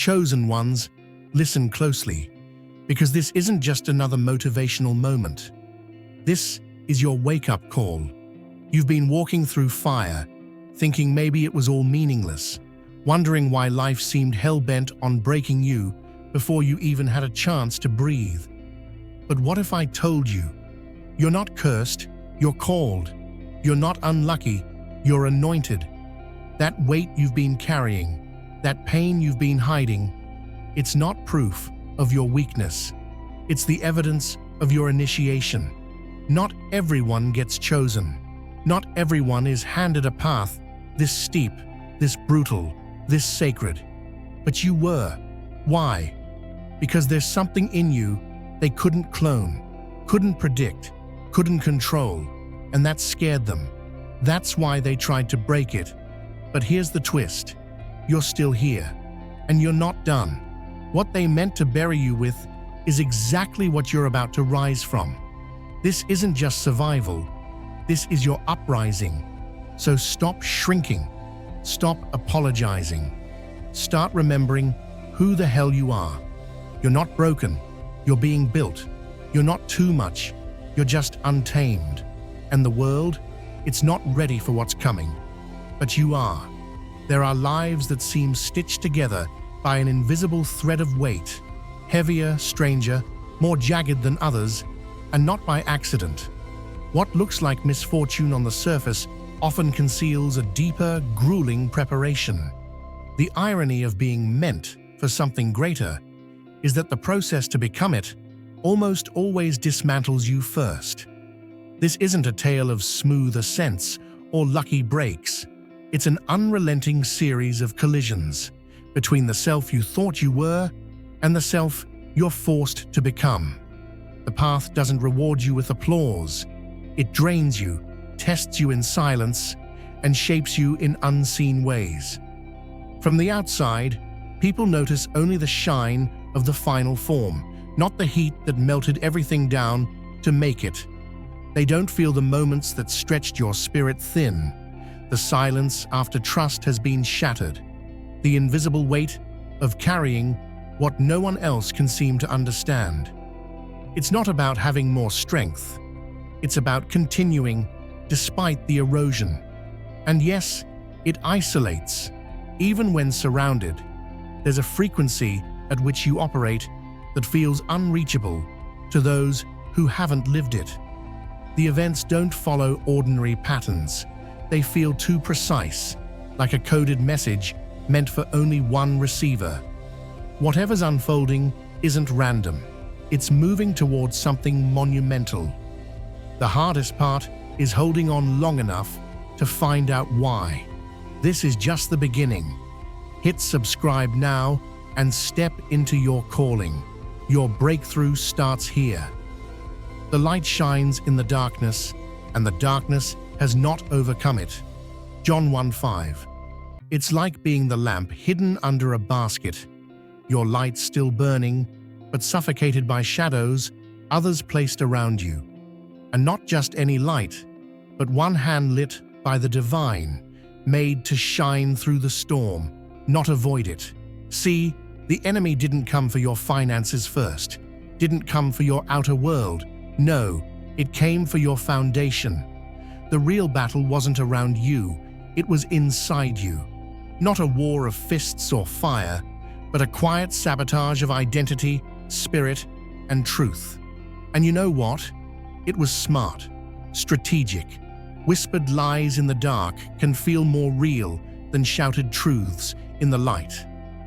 Chosen ones, listen closely, because this isn't just another motivational moment. This is your wake-up call. You've been walking through fire, thinking maybe it was all meaningless, wondering why life seemed hell-bent on breaking you before you even had a chance to breathe. But what if I told you, you're not cursed, you're called. You're not unlucky, you're anointed. That weight you've been carrying, that pain you've been hiding, it's not proof of your weakness. It's the evidence of your initiation. Not everyone gets chosen. Not everyone is handed a path this steep, this brutal, this sacred. But you were. Why? Because there's something in you they couldn't clone, couldn't predict, couldn't control, and that scared them. That's why they tried to break it. But here's the twist. You're still here, and you're not done. What they meant to bury you with is exactly what you're about to rise from. This isn't just survival. This is your uprising. So stop shrinking. Stop apologizing. Start remembering who the hell you are. You're not broken. You're being built. You're not too much. You're just untamed. And the world, it's not ready for what's coming. But you are. There are lives that seem stitched together by an invisible thread of weight, heavier, stranger, more jagged than others, and not by accident. What looks like misfortune on the surface often conceals a deeper, grueling preparation. The irony of being meant for something greater is that the process to become it almost always dismantles you first. This isn't a tale of smooth ascents or lucky breaks. It's an unrelenting series of collisions between the self you thought you were and the self you're forced to become. The path doesn't reward you with applause. It drains you, tests you in silence, and shapes you in unseen ways. From the outside, people notice only the shine of the final form, not the heat that melted everything down to make it. They don't feel the moments that stretched your spirit thin, the silence after trust has been shattered, the invisible weight of carrying what no one else can seem to understand. It's not about having more strength. It's about continuing despite the erosion. And yes, it isolates. Even when surrounded, there's a frequency at which you operate that feels unreachable to those who haven't lived it. The events don't follow ordinary patterns. They feel too precise, like a coded message meant for only one receiver. Whatever's unfolding isn't random. It's moving towards something monumental. The hardest part is holding on long enough to find out why. This is just the beginning. Hit subscribe now and step into your calling. Your breakthrough starts here. The light shines in the darkness, and the darkness has not overcome it. John 1:5. It's like being the lamp hidden under a basket. Your light still burning, but suffocated by shadows others placed around you. And not just any light, but one hand lit by the divine, made to shine through the storm, not avoid it. See, the enemy didn't come for your finances first, didn't come for your outer world. No, it came for your foundation. The real battle wasn't around you, it was inside you. Not a war of fists or fire, but a quiet sabotage of identity, spirit, and truth. And you know what? It was smart, strategic. Whispered lies in the dark can feel more real than shouted truths in the light.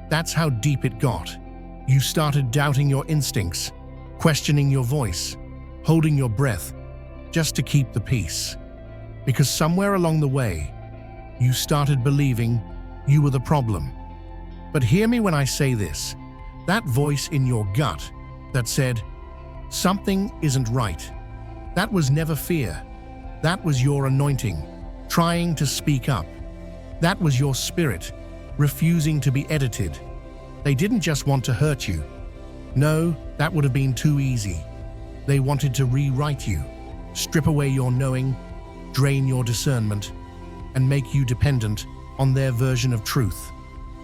That's how deep it got. You started doubting your instincts, questioning your voice, holding your breath just to keep the peace. Because somewhere along the way, you started believing you were the problem. But hear me when I say this. That voice in your gut that said, "Something isn't right," that was never fear. That was your anointing, trying to speak up. That was your spirit, refusing to be edited. They didn't just want to hurt you. No, that would have been too easy. They wanted to rewrite you, strip away your knowing, drain your discernment, and make you dependent on their version of truth.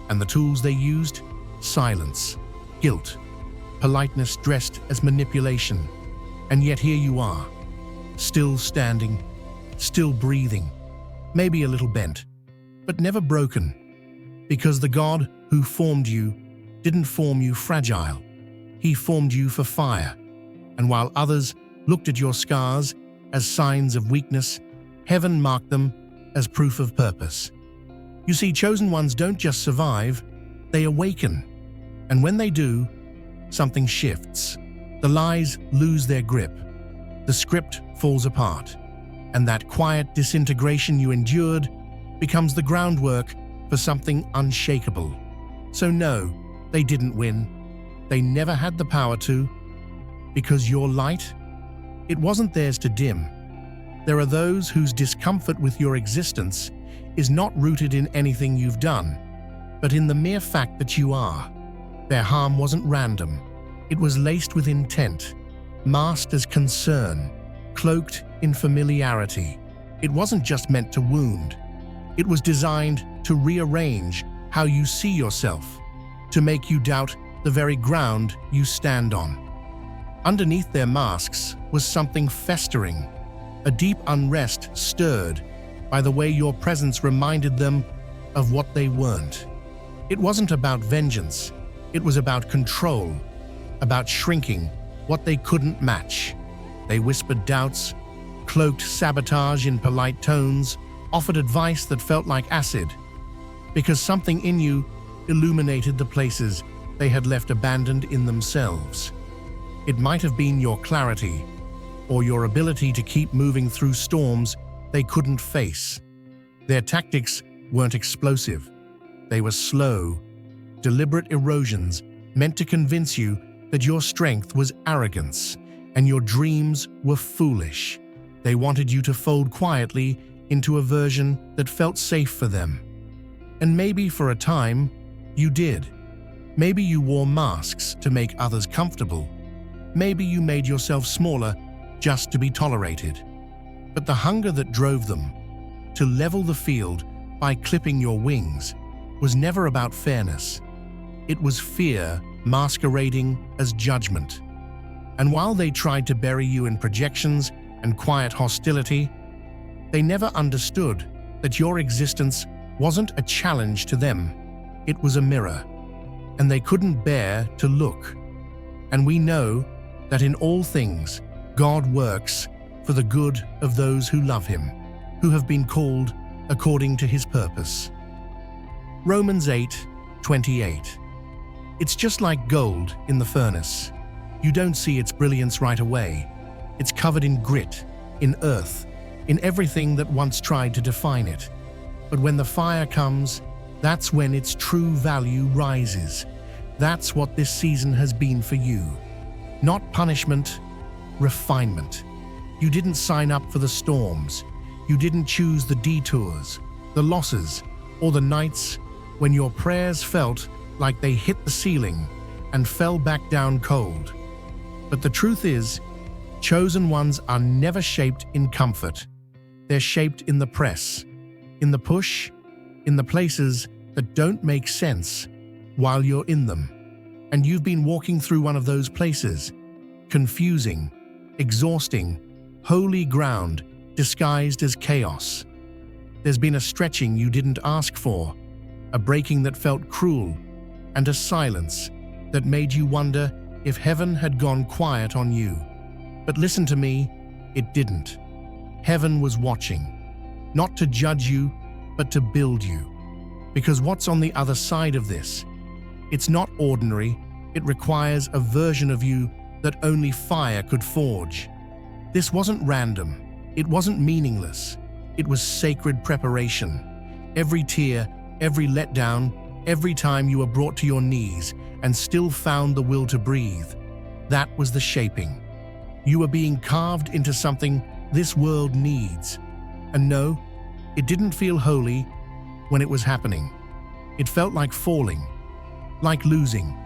And the tools they used? silence, guilt, politeness dressed as manipulation. And yet here you are, still standing, still breathing, maybe a little bent, but never broken. Because the God who formed you didn't form you fragile. He formed you for fire. And while others looked at your scars as signs of weakness, heaven marked them as proof of purpose. You see, chosen ones don't just survive, they awaken. And when they do, something shifts. The lies lose their grip. The script falls apart. And that quiet disintegration you endured becomes the groundwork for something unshakable. So no, they didn't win. They never had the power to. Because your light, it wasn't theirs to dim. There are those whose discomfort with your existence is not rooted in anything you've done, but in the mere fact that you are. Their harm wasn't random. It was laced with intent, masked as concern, cloaked in familiarity. It wasn't just meant to wound. It was designed to rearrange how you see yourself, to make you doubt the very ground you stand on. Underneath their masks was something festering, a deep unrest stirred by the way your presence reminded them of what they weren't. It wasn't about vengeance, it was about control, about shrinking what they couldn't match. They whispered doubts, cloaked sabotage in polite tones, offered advice that felt like acid, because something in you illuminated the places they had left abandoned in themselves. It might have been your clarity, or your ability to keep moving through storms they couldn't face. Their tactics weren't explosive. They were slow, deliberate erosions meant to convince you that your strength was arrogance and your dreams were foolish. They wanted you to fold quietly into a version that felt safe for them. And maybe for a time, you did. Maybe you wore masks to make others comfortable. Maybe you made yourself smaller just to be tolerated. But the hunger that drove them, to level the field by clipping your wings, was never about fairness. It was fear masquerading as judgment. And while they tried to bury you in projections and quiet hostility, they never understood that your existence wasn't a challenge to them. It was a mirror, and they couldn't bear to look. And we know that in all things, God works for the good of those who love Him, who have been called according to His purpose. Romans 8:28. It's just like gold in the furnace. You don't see its brilliance right away. It's covered in grit, in earth, in everything that once tried to define it. But when the fire comes, that's when its true value rises. That's what this season has been for you. Not punishment, refinement. You didn't sign up for the storms. You didn't choose the detours, the losses, or the nights when your prayers felt like they hit the ceiling and fell back down cold. But the truth is, chosen ones are never shaped in comfort. They're shaped in the press, in the push, in the places that don't make sense while you're in them. And you've been walking through one of those places, confusing, exhausting, holy ground disguised as chaos. There's been a stretching you didn't ask for, a breaking that felt cruel, and a silence that made you wonder if heaven had gone quiet on you. But listen to me, it didn't. Heaven was watching, not to judge you, but to build you. Because what's on the other side of this? It's not ordinary, it requires a version of you that only fire could forge. This wasn't random, it wasn't meaningless, it was sacred preparation. Every tear, every letdown, every time you were brought to your knees and still found the will to breathe, that was the shaping. You were being carved into something this world needs. And no, it didn't feel holy when it was happening. It felt like falling, like losing.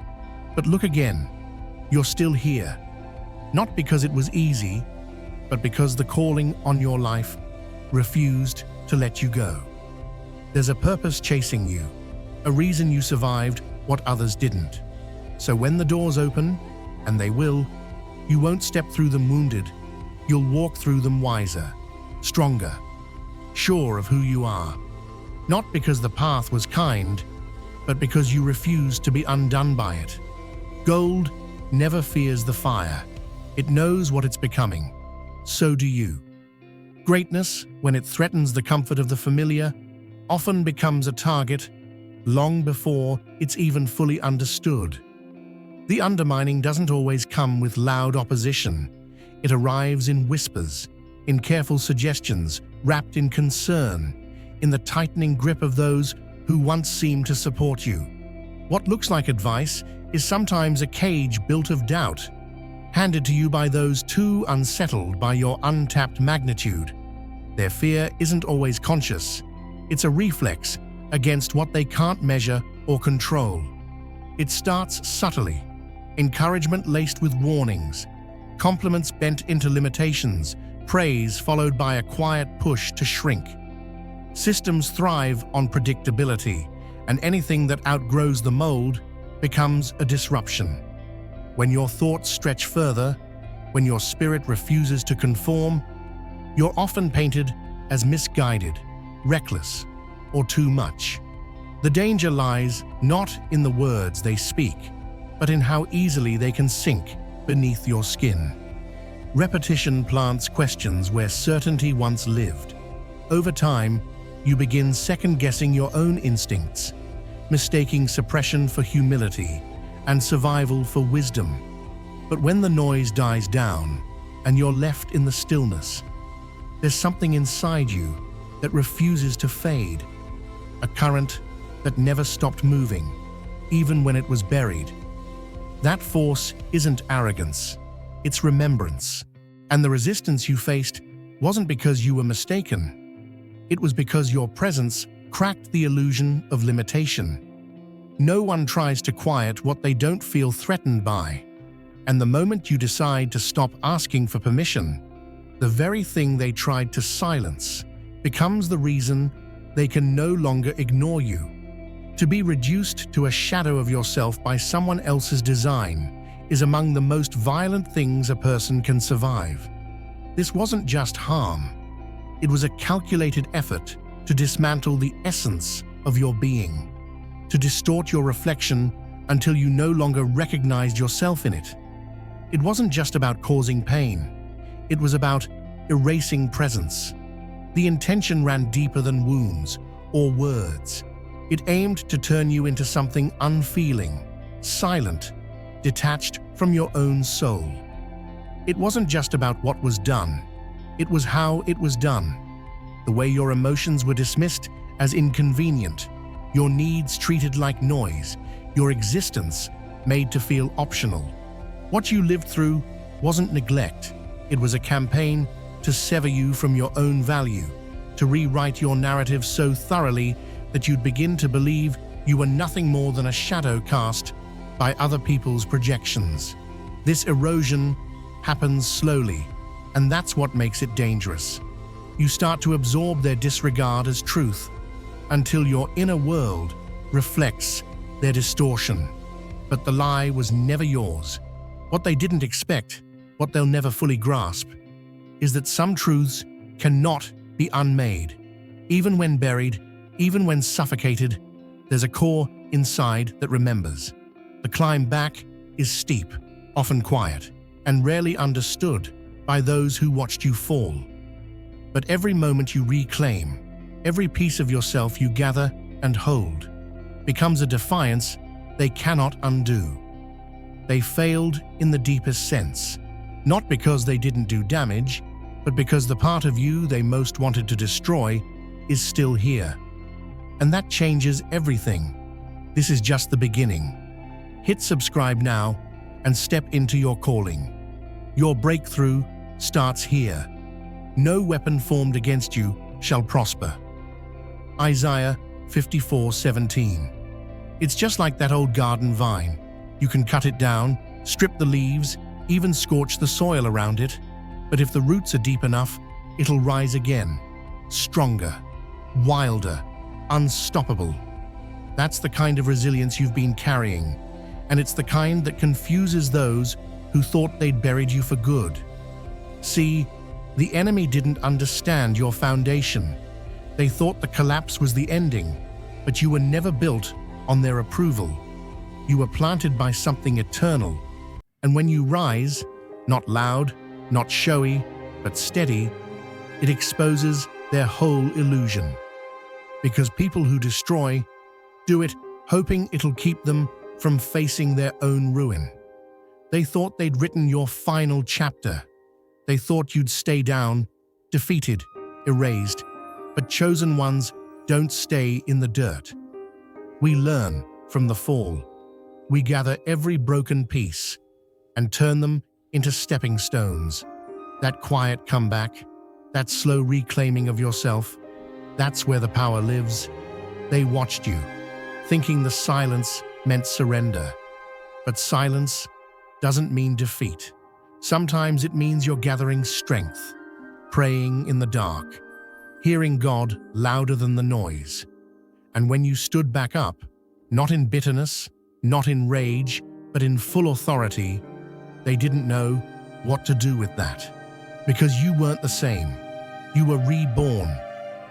But look again, you're still here. Not because it was easy, but because the calling on your life refused to let you go. There's a purpose chasing you, a reason you survived what others didn't. So when the doors open, and they will, you won't step through them wounded. You'll walk through them wiser, stronger, sure of who you are. Not because the path was kind, but because you refused to be undone by it. Gold never fears the fire. It knows what it's becoming. So do you. Greatness, when it threatens the comfort of the familiar, often becomes a target long before it's even fully understood. The undermining doesn't always come with loud opposition. It arrives in whispers, in careful suggestions, wrapped in concern, in the tightening grip of those who once seemed to support you. What looks like advice is sometimes a cage built of doubt, handed to you by those too unsettled by your untapped magnitude. Their fear isn't always conscious. It's a reflex against what they can't measure or control. It starts subtly, encouragement laced with warnings, compliments bent into limitations, praise followed by a quiet push to shrink. Systems thrive on predictability, and anything that outgrows the mold becomes a disruption. When your thoughts stretch further, when your spirit refuses to conform, you're often painted as misguided, reckless, or too much. The danger lies not in the words they speak, but in how easily they can sink beneath your skin. Repetition plants questions where certainty once lived. Over time, you begin second-guessing your own instincts, mistaking suppression for humility and survival for wisdom. But when the noise dies down and you're left in the stillness, there's something inside you that refuses to fade, a current that never stopped moving, even when it was buried. That force isn't arrogance, it's remembrance. And the resistance you faced wasn't because you were mistaken. It was because your presence cracked the illusion of limitation. No one tries to quiet what they don't feel threatened by. And the moment you decide to stop asking for permission, the very thing they tried to silence becomes the reason they can no longer ignore you. To be reduced to a shadow of yourself by someone else's design is among the most violent things a person can survive. This wasn't just harm. It was a calculated effort to dismantle the essence of your being, to distort your reflection until you no longer recognized yourself in it. It wasn't just about causing pain. It was about erasing presence. The intention ran deeper than wounds or words. It aimed to turn you into something unfeeling, silent, detached from your own soul. It wasn't just about what was done. It was how it was done. The way your emotions were dismissed as inconvenient, your needs treated like noise, your existence made to feel optional. What you lived through wasn't neglect. It was a campaign to sever you from your own value, to rewrite your narrative so thoroughly that you'd begin to believe you were nothing more than a shadow cast by other people's projections. This erosion happens slowly, and that's what makes it dangerous. You start to absorb their disregard as truth, until your inner world reflects their distortion. But the lie was never yours. What they didn't expect, what they'll never fully grasp, is that some truths cannot be unmade. Even when buried, even when suffocated, there's a core inside that remembers. The climb back is steep, often quiet, and rarely understood by those who watched you fall. But every moment you reclaim, every piece of yourself you gather and hold, becomes a defiance they cannot undo. They failed in the deepest sense, not because they didn't do damage, but because the part of you they most wanted to destroy is still here. And that changes everything. This is just the beginning. Hit subscribe now and step into your calling. Your breakthrough starts here. No weapon formed against you shall prosper. Isaiah 54:17. It's just like that old garden vine. You can cut it down, strip the leaves, even scorch the soil around it, but if the roots are deep enough, it'll rise again, stronger, wilder, unstoppable. That's the kind of resilience you've been carrying, and it's the kind that confuses those who thought they'd buried you for good. See, the enemy didn't understand your foundation. They thought the collapse was the ending, but you were never built on their approval. You were planted by something eternal, and when you rise, not loud, not showy, but steady, it exposes their whole illusion. Because people who destroy do it hoping it'll keep them from facing their own ruin. They thought they'd written your final chapter. They thought you'd stay down, defeated, erased, but chosen ones don't stay in the dirt. We learn from the fall. We gather every broken piece and turn them into stepping stones. That quiet comeback, that slow reclaiming of yourself, that's where the power lives. They watched you, thinking the silence meant surrender. But silence doesn't mean defeat. Sometimes it means you're gathering strength, praying in the dark, hearing God louder than the noise. And when you stood back up, not in bitterness, not in rage, but in full authority, they didn't know what to do with that. Because you weren't the same. You were reborn.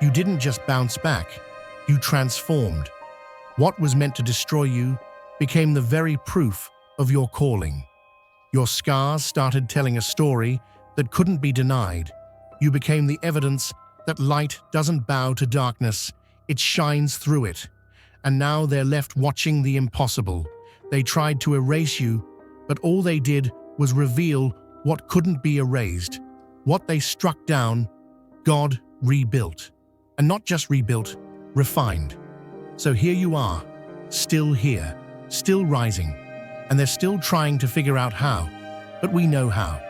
You didn't just bounce back, you transformed. What was meant to destroy you became the very proof of your calling. Your scars started telling a story that couldn't be denied. You became the evidence that light doesn't bow to darkness, it shines through it. And now they're left watching the impossible. They tried to erase you, but all they did was reveal what couldn't be erased. What they struck down, God rebuilt. And not just rebuilt, refined. So here you are, still here, still rising, and they're still trying to figure out how, but we know how.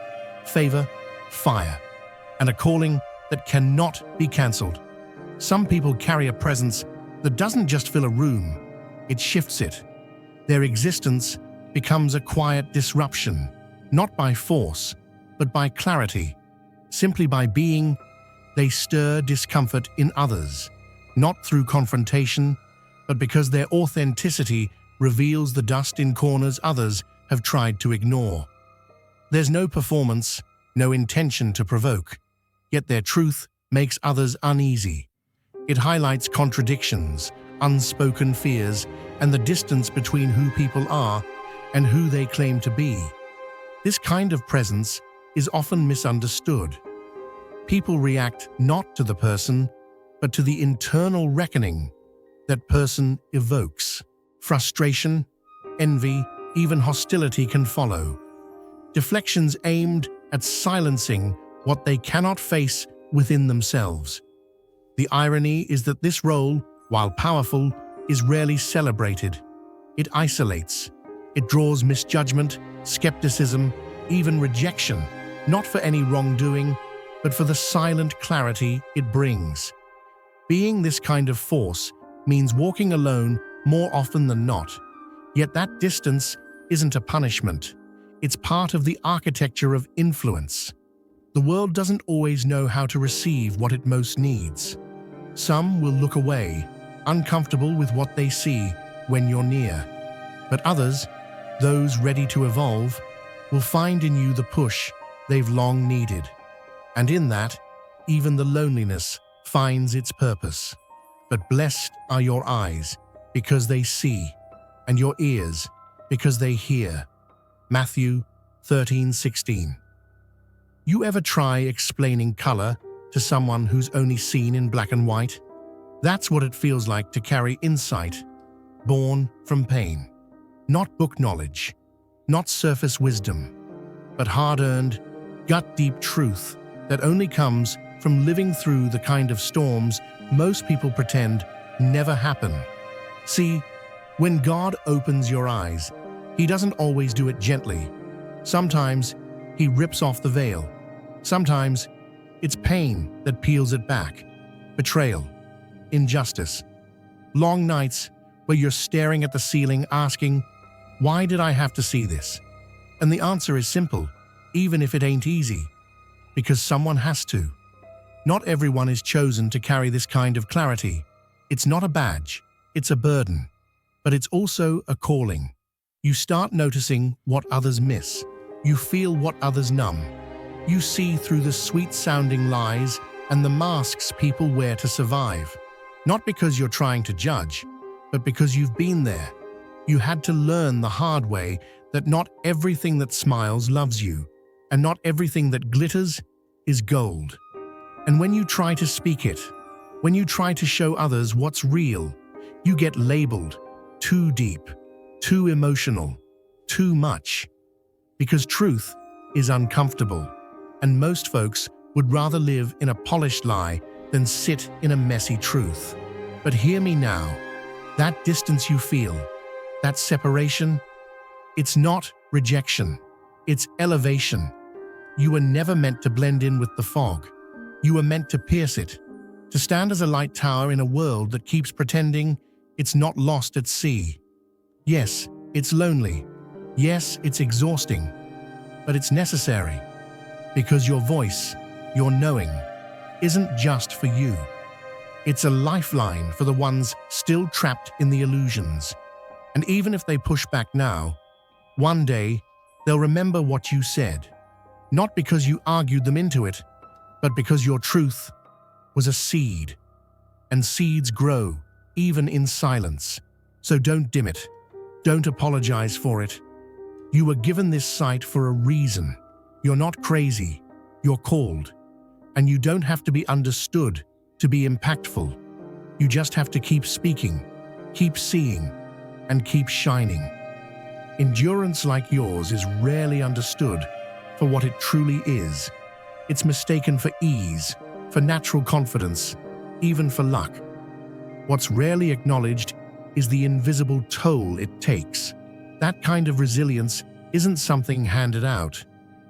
Favor, fire, and a calling that cannot be cancelled. Some people carry a presence that doesn't just fill a room, it shifts it. Their existence becomes a quiet disruption, not by force, but by clarity. Simply by being, they stir discomfort in others, not through confrontation, but because their authenticity reveals the dust in corners others have tried to ignore. There's no performance, no intention to provoke, yet their truth makes others uneasy. It highlights contradictions, unspoken fears, and the distance between who people are and who they claim to be. This kind of presence is often misunderstood. People react not to the person, but to the internal reckoning that person evokes. Frustration, envy, even hostility can follow. Deflections aimed at silencing what they cannot face within themselves. The irony is that this role, while powerful, is rarely celebrated. It isolates. It draws misjudgment, skepticism, even rejection, not for any wrongdoing, but for the silent clarity it brings. Being this kind of force means walking alone more often than not. Yet that distance isn't a punishment. It's part of the architecture of influence. The world doesn't always know how to receive what it most needs. Some will look away, uncomfortable with what they see when you're near. But others, those ready to evolve, will find in you the push they've long needed. And in that, even the loneliness finds its purpose. But blessed are your eyes, because they see, and your ears, because they hear. Matthew 13:16. You ever try explaining color to someone who's only seen in black and white? That's what it feels like to carry insight, born from pain. Not book knowledge, not surface wisdom, but hard-earned, gut-deep truth that only comes from living through the kind of storms most people pretend never happen. See, when God opens your eyes, He doesn't always do it gently. Sometimes He rips off the veil. Sometimes it's pain that peels it back. Betrayal, injustice, long nights where you're staring at the ceiling asking, why did I have to see this? And the answer is simple, even if it ain't easy. Because someone has to. Not everyone is chosen to carry this kind of clarity. It's not a badge, it's a burden. But it's also a calling. You start noticing what others miss. You feel what others numb. You see through the sweet-sounding lies and the masks people wear to survive. Not because you're trying to judge, but because you've been there. You had to learn the hard way that not everything that smiles loves you, and not everything that glitters is gold. And when you try to speak it, when you try to show others what's real, you get labeled too deep, too emotional, too much. Because truth is uncomfortable, and most folks would rather live in a polished lie than sit in a messy truth. But hear me now, that distance you feel, that separation, it's not rejection, it's elevation. You were never meant to blend in with the fog. You were meant to pierce it, to stand as a light tower in a world that keeps pretending it's not lost at sea. Yes, it's lonely. Yes, it's exhausting. But it's necessary. Because your voice, your knowing, isn't just for you. It's a lifeline for the ones still trapped in the illusions. And even if they push back now, one day they'll remember what you said. Not because you argued them into it, but because your truth was a seed. And seeds grow, even in silence. So don't dim it. Don't apologize for it. You were given this sight for a reason. You're not crazy. You're called. And you don't have to be understood to be impactful. You just have to keep speaking, keep seeing, and keep shining. Endurance like yours is rarely understood for what it truly is. It's mistaken for ease, for natural confidence, even for luck. What's rarely acknowledged is the invisible toll it takes. That kind of resilience isn't something handed out.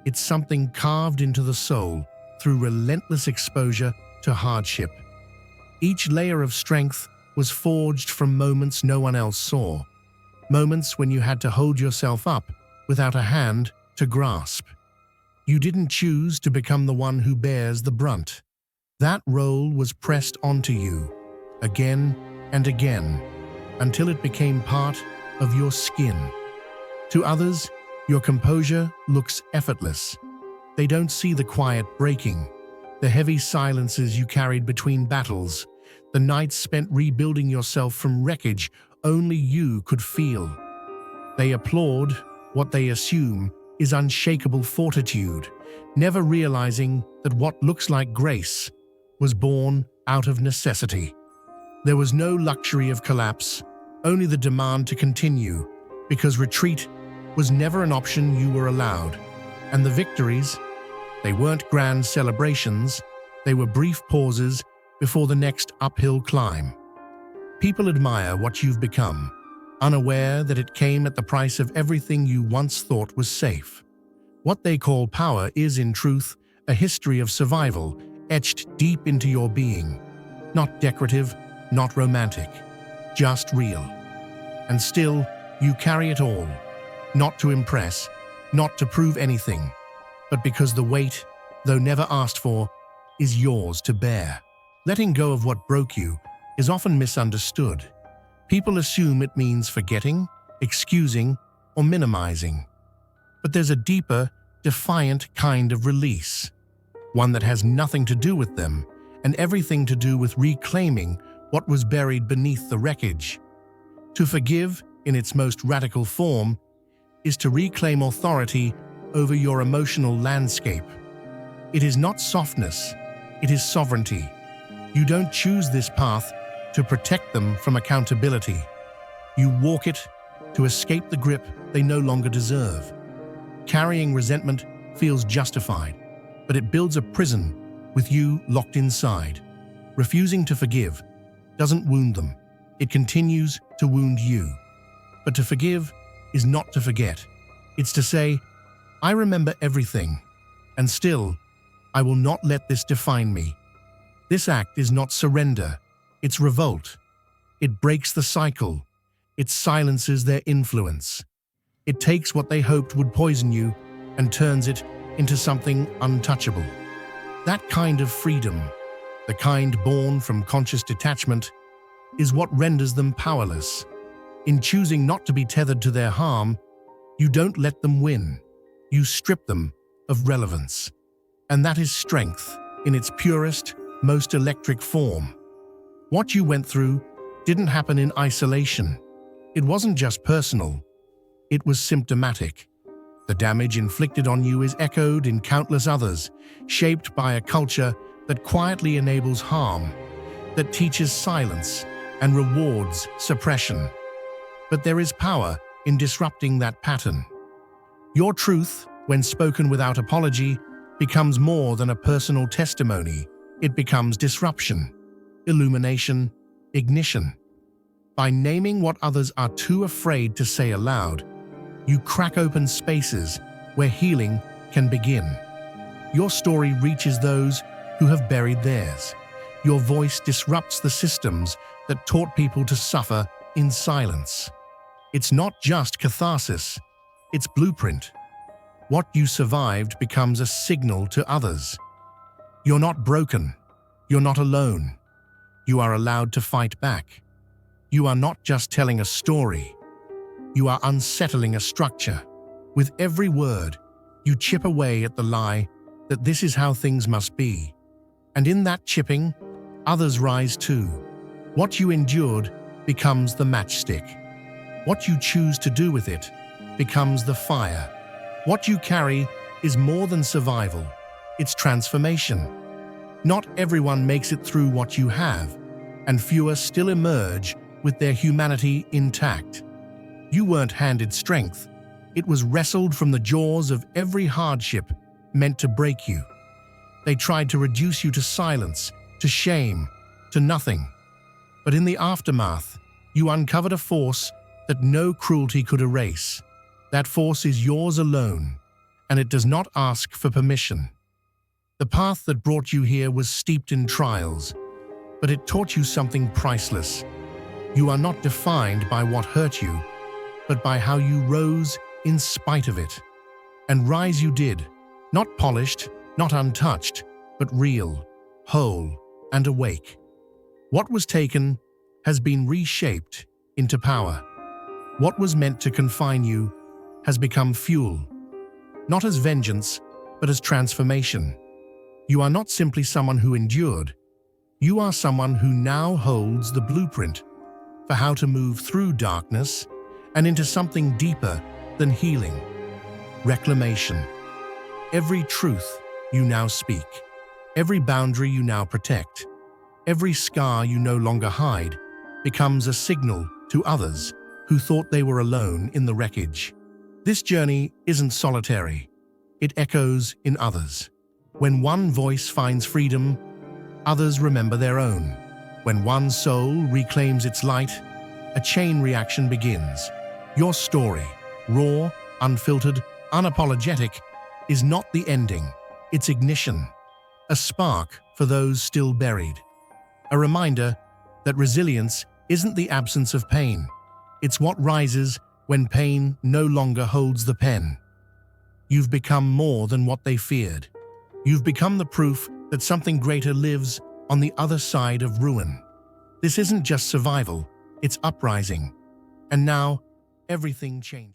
It's something carved into the soul through relentless exposure to hardship. Each layer of strength was forged from moments no one else saw. Moments when you had to hold yourself up without a hand to grasp. You didn't choose to become the one who bears the brunt. That role was pressed onto you, again and again, until it became part of your skin. To others, your composure looks effortless. They don't see the quiet breaking, the heavy silences you carried between battles, the nights spent rebuilding yourself from wreckage only you could feel. They applaud what they assume is unshakable fortitude, never realizing that what looks like grace was born out of necessity. There was no luxury of collapse, only the demand to continue, because retreat was never an option you were allowed. And the victories, they weren't grand celebrations, they were brief pauses before the next uphill climb. People admire what you've become, unaware that it came at the price of everything you once thought was safe. What they call power is, in truth, a history of survival etched deep into your being. Not decorative, not romantic, just real. And still, you carry it all, not to impress, not to prove anything, but because the weight, though never asked for, is yours to bear. Letting go of what broke you is often misunderstood. People assume it means forgetting, excusing, or minimizing. But there's a deeper, defiant kind of release. One that has nothing to do with them, and everything to do with reclaiming what was buried beneath the wreckage. To forgive, in its most radical form, is to reclaim authority over your emotional landscape. It is not softness, it is sovereignty. You don't choose this path to protect them from accountability. You walk it to escape the grip they no longer deserve. Carrying resentment feels justified, but it builds a prison with you locked inside. Refusing to forgive doesn't wound them, it continues to wound you. But to forgive is not to forget. It's to say, I remember everything, and still, I will not let this define me. This act is not surrender, it's revolt. It breaks the cycle. It silences their influence. It takes what they hoped would poison you and turns it into something untouchable. That kind of freedom, the kind born from conscious detachment, is what renders them powerless. In choosing not to be tethered to their harm, you don't let them win. You strip them of relevance. And that is strength in its purest, most electric form. What you went through didn't happen in isolation. It wasn't just personal. It was symptomatic. The damage inflicted on you is echoed in countless others, shaped by a culture that quietly enables harm, that teaches silence and rewards suppression. But there is power in disrupting that pattern. Your truth, when spoken without apology, becomes more than a personal testimony. It becomes disruption, illumination, ignition. By naming what others are too afraid to say aloud, you crack open spaces where healing can begin. Your story reaches those who have buried theirs. Your voice disrupts the systems that taught people to suffer in silence. It's not just catharsis, it's blueprint. What you survived becomes a signal to others. You're not broken. You're not alone. You are allowed to fight back. You are not just telling a story. You are unsettling a structure. With every word, you chip away at the lie that this is how things must be. And in that chipping, others rise too. What you endured becomes the matchstick. What you choose to do with it becomes the fire. What you carry is more than survival. It's transformation. Not everyone makes it through what you have, and fewer still emerge with their humanity intact. You weren't handed strength. It was wrestled from the jaws of every hardship meant to break you. They tried to reduce you to silence, to shame, to nothing. But in the aftermath, you uncovered a force that no cruelty could erase. That force is yours alone, and it does not ask for permission. The path that brought you here was steeped in trials, but it taught you something priceless. You are not defined by what hurt you, but by how you rose in spite of it. And rise you did, not polished, not untouched, but real, whole, and awake. What was taken has been reshaped into power. What was meant to confine you has become fuel, not as vengeance, but as transformation. You are not simply someone who endured. You are someone who now holds the blueprint for how to move through darkness and into something deeper than healing. Reclamation. Every truth you now speak, every boundary you now protect, every scar you no longer hide becomes a signal to others who thought they were alone in the wreckage. This journey isn't solitary. It echoes in others. When one voice finds freedom, others remember their own. When one soul reclaims its light, a chain reaction begins. Your story, raw, unfiltered, unapologetic, is not the ending. It's ignition. A spark for those still buried. A reminder that resilience isn't the absence of pain. It's what rises when pain no longer holds the pen. You've become more than what they feared. You've become the proof that something greater lives on the other side of ruin. This isn't just survival, it's uprising. And now, everything changes.